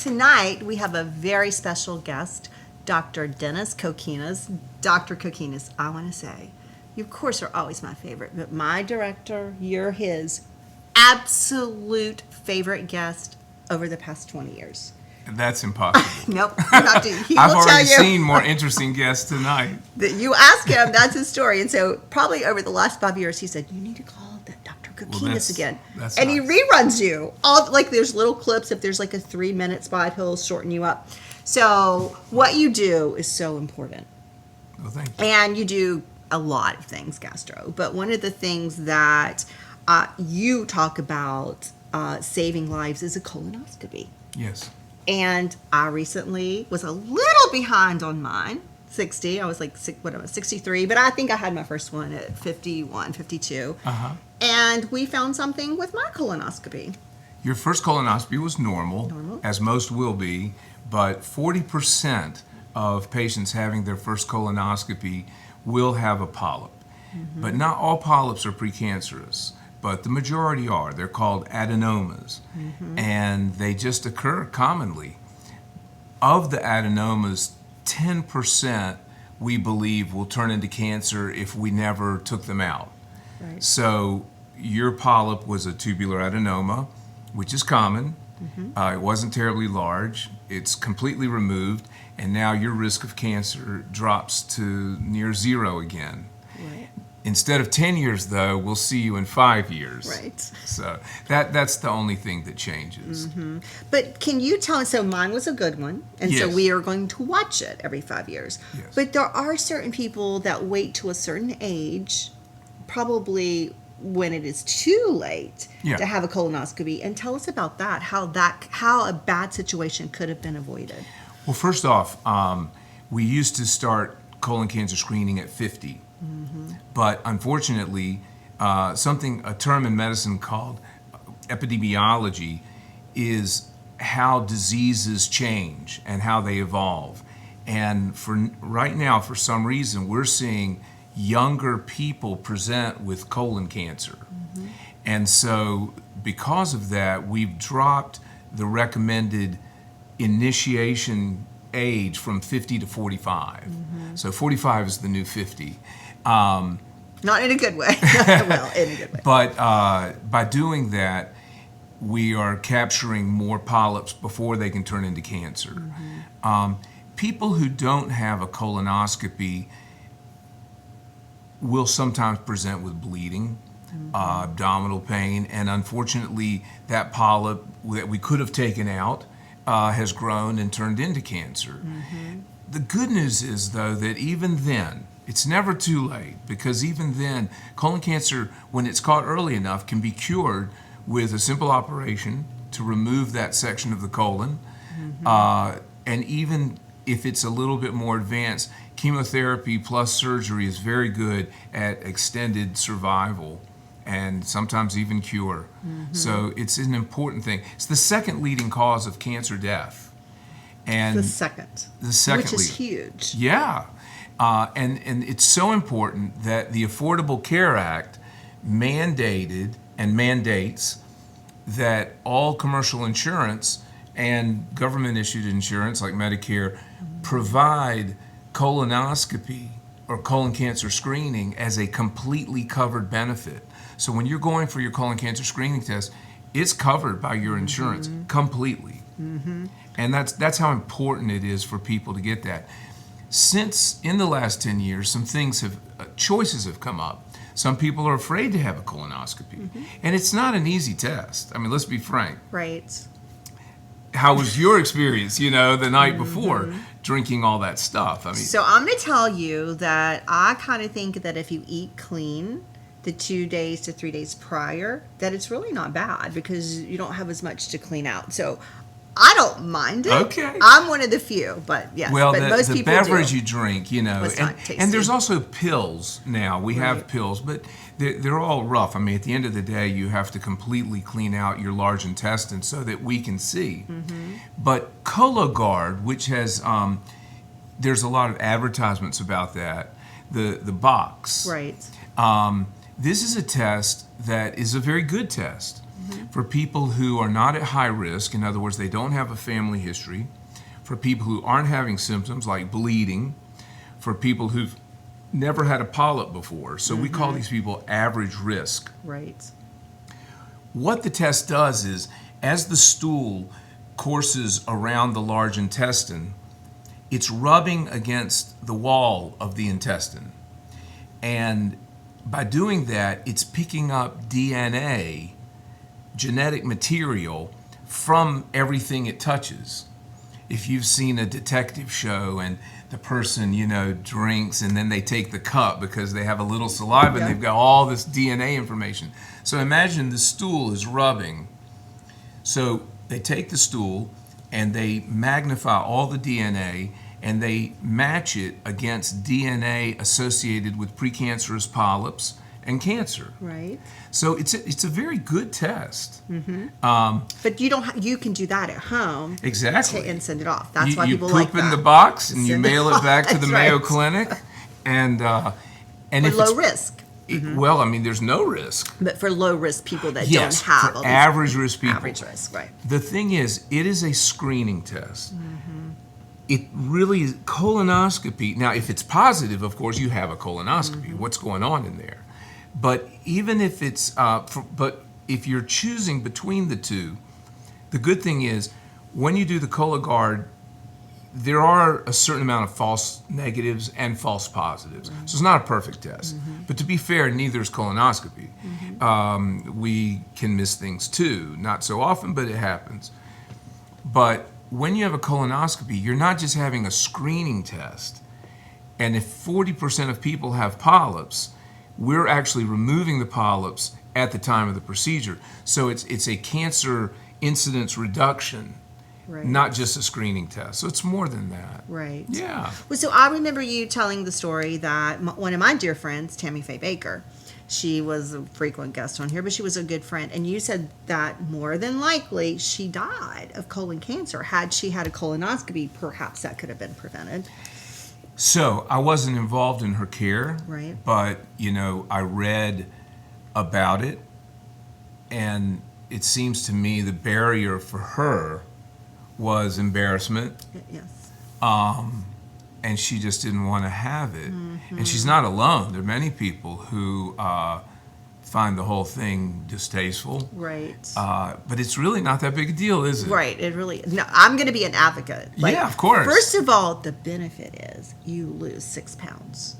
tonight we have a very special guest, Dr. Dennis Kokenos. Dr. Kokenos, I want to say, you of course are always my favorite, but my director, you're his absolute favorite guest over the past 20 years. That's impossible. Nope, you have to. He I've will tell already you seen more interesting guests tonight. that you ask him. That's his story. And so, probably over the last 5 years, he said, "You need to call that Dr. Kokenos again." That's and nice. he reruns you all like there's little clips. If there's like a 3-minute spot, he'll shorten you up. So, what you do is so important. Well, thank you. And you do a lot of things gastro, but one of the things that you talk about saving lives is a colonoscopy. Yes. And I recently was a little behind on mine. 60. I was like 63, but I think I had my first one at 51, 52. Uh-huh. And we found something with my colonoscopy. Your first colonoscopy was normal, as most will be, but 40% of patients having their first colonoscopy will have a polyp. Mm-hmm. But not all polyps are precancerous, but the majority are. They're called adenomas, and they just occur commonly. Of the adenomas, 10% we believe will turn into cancer if we never took them out. Right. So your polyp was a tubular adenoma, which is common. It wasn't terribly large. It's completely removed, and now your risk of cancer drops to near zero again. Right. Instead of 10 years, though, we'll see you in 5 years. Right. So that's the only thing that changes. But can you tell us, so mine was a good one, and so Yes. we are going to watch it every 5 years. Yes. But there are certain people that wait to a certain age, probably when it is too late Yeah. to have a colonoscopy. And tell us about that, how a bad situation could have been avoided. Well, first off, we used to start colon cancer screening at 50. But unfortunately, a term in medicine called epidemiology is how diseases change and how they evolve. And for right now, for some reason, we're seeing younger people present with colon cancer. And so because of that, we've dropped the recommended initiation age from 50 to 45. So 45 is the new 50. Not in a good way. Well, in a good way. But by doing that, we are capturing more polyps before they can turn into cancer. People who don't have a colonoscopy will sometimes present with bleeding, abdominal pain, and unfortunately, that polyp that we could have taken out has grown and turned into cancer. The good news is, though, that even then, it's never too late, because even then, colon cancer, when it's caught early enough, can be cured with a simple operation to remove that section of the colon. And even if it's a little bit more advanced, chemotherapy plus surgery is very good at extended survival and sometimes even cure. So it's an important thing. It's the second leading cause of cancer death. And The second, which is huge. Yeah. And it's so important that the Affordable Care Act mandated and mandates that all commercial insurance and government-issued insurance like Medicare provide colonoscopy or colon cancer screening as a completely covered benefit. So when you're going for your colon cancer screening test, it's covered by your insurance completely. And that's how important it is for people to get that. Since in the last 10 years, some things choices have come up. Some people are afraid to have a colonoscopy. And it's not an easy test. I mean, let's be frank. Right. How was your experience, the night before drinking all that stuff? I mean, So I'm going to tell you that I kind of think that if you eat clean the 2 days to 3 days prior, that it's really not bad because you don't have as much to clean out. So I don't mind it. Okay. I'm one of the few, but yes. well, but most the people beverage do. you drink, Was not tasty. and there's also pills now. We have Right. pills, but they're all rough. I mean, at the end of the day, you have to completely clean out your large intestine so that we can see. But Cologuard, which has, there's a lot of advertisements about that, the box. Right. This is a test that is a very good test. For people who are not at high risk, in other words, they don't have a family history, for people who aren't having symptoms like bleeding, for people who've never had a polyp before. So we call these people average risk. Right. What the test does is, as the stool courses around the large intestine, it's rubbing against the wall of the intestine. And by doing that, it's picking up DNA, genetic material, from everything it touches. If you've seen a detective show and the person, drinks and then they take the cup because they have a little saliva and they've got all this DNA information. So imagine the stool is rubbing. So they take the stool and they magnify all the DNA and they match it against DNA associated with precancerous polyps and cancer. Right. So it's a very good test. But you can do that at home. Exactly. And send it off. That's why people you like poop that. in the box and you Send it mail it back to the off. Mayo That's Clinic, and For if low it's, risk. well, I mean, there's no risk. But for low risk people that Yes, don't have for all these- average risk people. Average risk, right. The thing is, it is a screening test. It really is colonoscopy. Now, if it's positive, of course, you have a colonoscopy. What's going on in there? But even if it's, but if you're choosing between the two, the good thing is when you do the Cologuard, there are a certain amount of false negatives and false positives. So it's not a perfect test. But to be fair, neither is colonoscopy. We can miss things too. Not so often, but it happens. But when you have a colonoscopy, you're not just having a screening test. And if 40% of people have polyps, we're actually removing the polyps at the time of the procedure. So it's a cancer incidence reduction, Right. not just a screening test. So it's more than that. Right. Yeah. Well, so I remember you telling the story that one of my dear friends, Tammy Faye Baker, she was a frequent guest on here, but she was a good friend. And you said that more than likely she died of colon cancer. Had she had a colonoscopy, perhaps that could have been prevented. So I wasn't involved in her care, Right. but I read about it, and it seems to me the barrier for her was embarrassment, Yes. and she just didn't want to have it. And she's not alone. There are many people who find the whole thing distasteful. Right. But it's really not that big a deal, is it? Right. It really. No, I'm going to be an advocate. Yeah, of course. First of all, the benefit is you lose 6 pounds.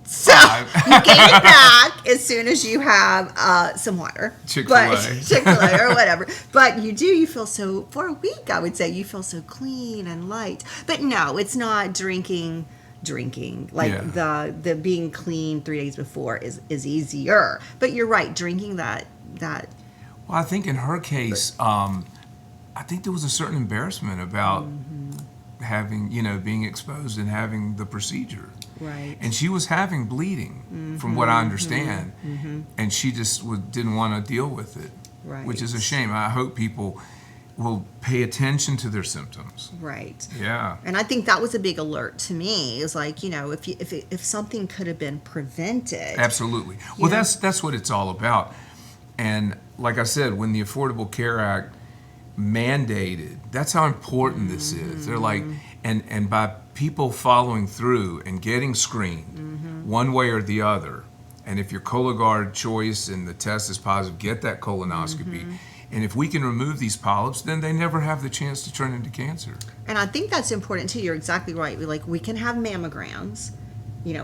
So 5. you gain it back as soon as you have some water. Chick-fil-A. But- Chick-fil-A or whatever. But you feel so, for a week, I would say, you feel so clean and light. But no, it's not drinking. Like Yeah. the being clean 3 days before is easier. But you're right, drinking that. Well, I think in her case, I think there was a certain embarrassment about having, being exposed and having the procedure. Right. And she was having bleeding, from what I understand, and she just didn't want to deal with it, which is a shame. I hope people will pay attention to their symptoms. Right. Yeah. And I think that was a big alert to me. It was like, if something could have been prevented. Absolutely. Well, Yeah. that's what it's all about. And like I said, when the Affordable Care Act mandated, that's how important this is. They're like, and by people following through and getting screened one way or the other, and if your Cologuard choice and the test is positive, get that colonoscopy. And if we can remove these polyps, then they never have the chance to turn into cancer. And I think that's important too. You're exactly right. We can have mammograms,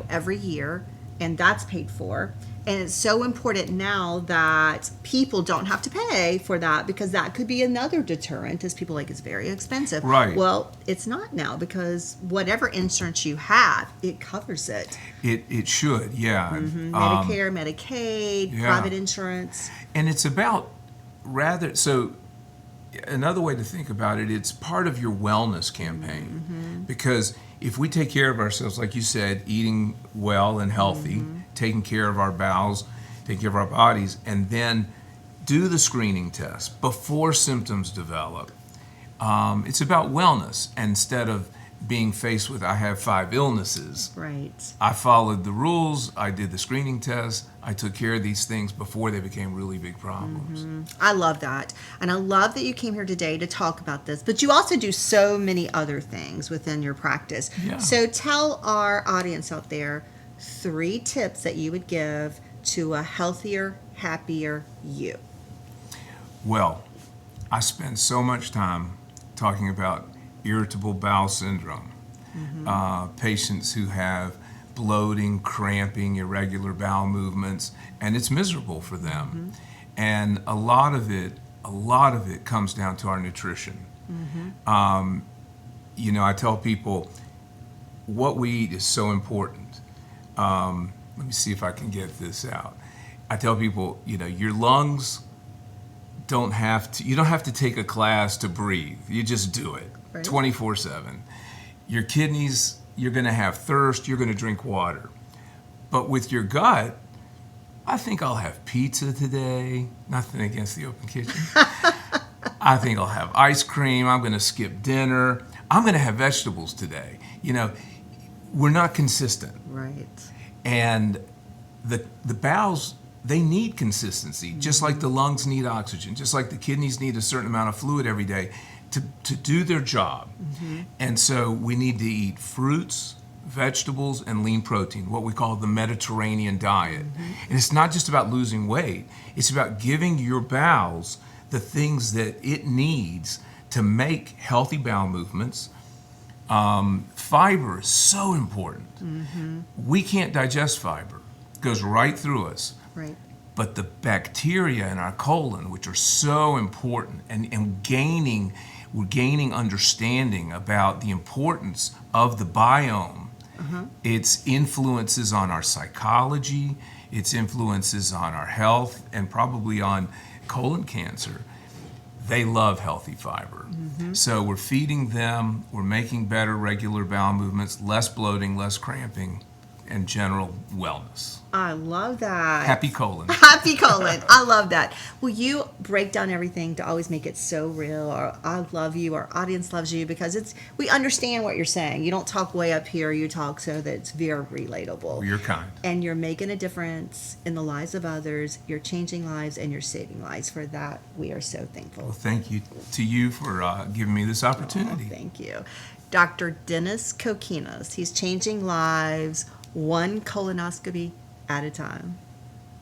every year, and that's paid for. And it's so important now that people don't have to pay for that, because that could be another deterrent, as people it's very expensive. Right. Well, it's not now, because whatever insurance you have, it covers it. It should, yeah. Medicare, Medicaid, yeah. private insurance. And it's about so another way to think about it, it's part of your wellness campaign. Because if we take care of ourselves, like you said, eating well and healthy, taking care of our bowels, taking care of our bodies, and then do the screening test before symptoms develop, it's about wellness instead of being faced with, I have 5 illnesses. Right. I followed the rules. I did the screening test. I took care of these things before they became really big problems. I love that. And I love that you came here today to talk about this. But you also do so many other things within your practice. Yeah. So tell our audience out there 3 tips that you would give to a healthier, happier you. Well, I spend so much time talking about irritable bowel syndrome, patients who have bloating, cramping, irregular bowel movements, and it's miserable for them. And a lot of it comes down to our nutrition. I tell people what we eat is so important. Let me see if I can get this out. I tell people, your lungs you don't have to take a class to breathe. You just do it. Right. 24/7. Your kidneys, you're going to have thirst, you're going to drink water. But with your gut, I think I'll have pizza today. Nothing against the open kitchen. I think I'll have ice cream. I'm going to skip dinner. I'm going to have vegetables today. We're not consistent. Right. And the bowels, they need consistency, just like the lungs need oxygen, just like the kidneys need a certain amount of fluid every day to do their job. And so we need to eat fruits, vegetables, and lean protein, what we call the Mediterranean diet. And it's not just about losing weight, it's about giving your bowels the things that it needs to make healthy bowel movements. Fiber is so important. We can't digest fiber. It goes right through us. Right. But the bacteria in our colon, which are so important, and we're gaining understanding about the importance of the biome, its influences on our psychology, its influences on our health, and probably on colon cancer. They love healthy fiber. So we're feeding them, we're making better regular bowel movements, less bloating, less cramping, and general wellness. I love that. Happy colon. Happy colon. I love that. Will you break down everything to always make it so real? Or I love you, our audience loves you, because we understand what you're saying. You don't talk way up here, you talk so that it's very relatable. You're kind. And you're making a difference in the lives of others. You're changing lives and you're saving lives. For that, we are so thankful. Well, thank you to you for giving me this opportunity. Oh, thank you. Dr. Dennis Kokenos. He's changing lives one colonoscopy at a time.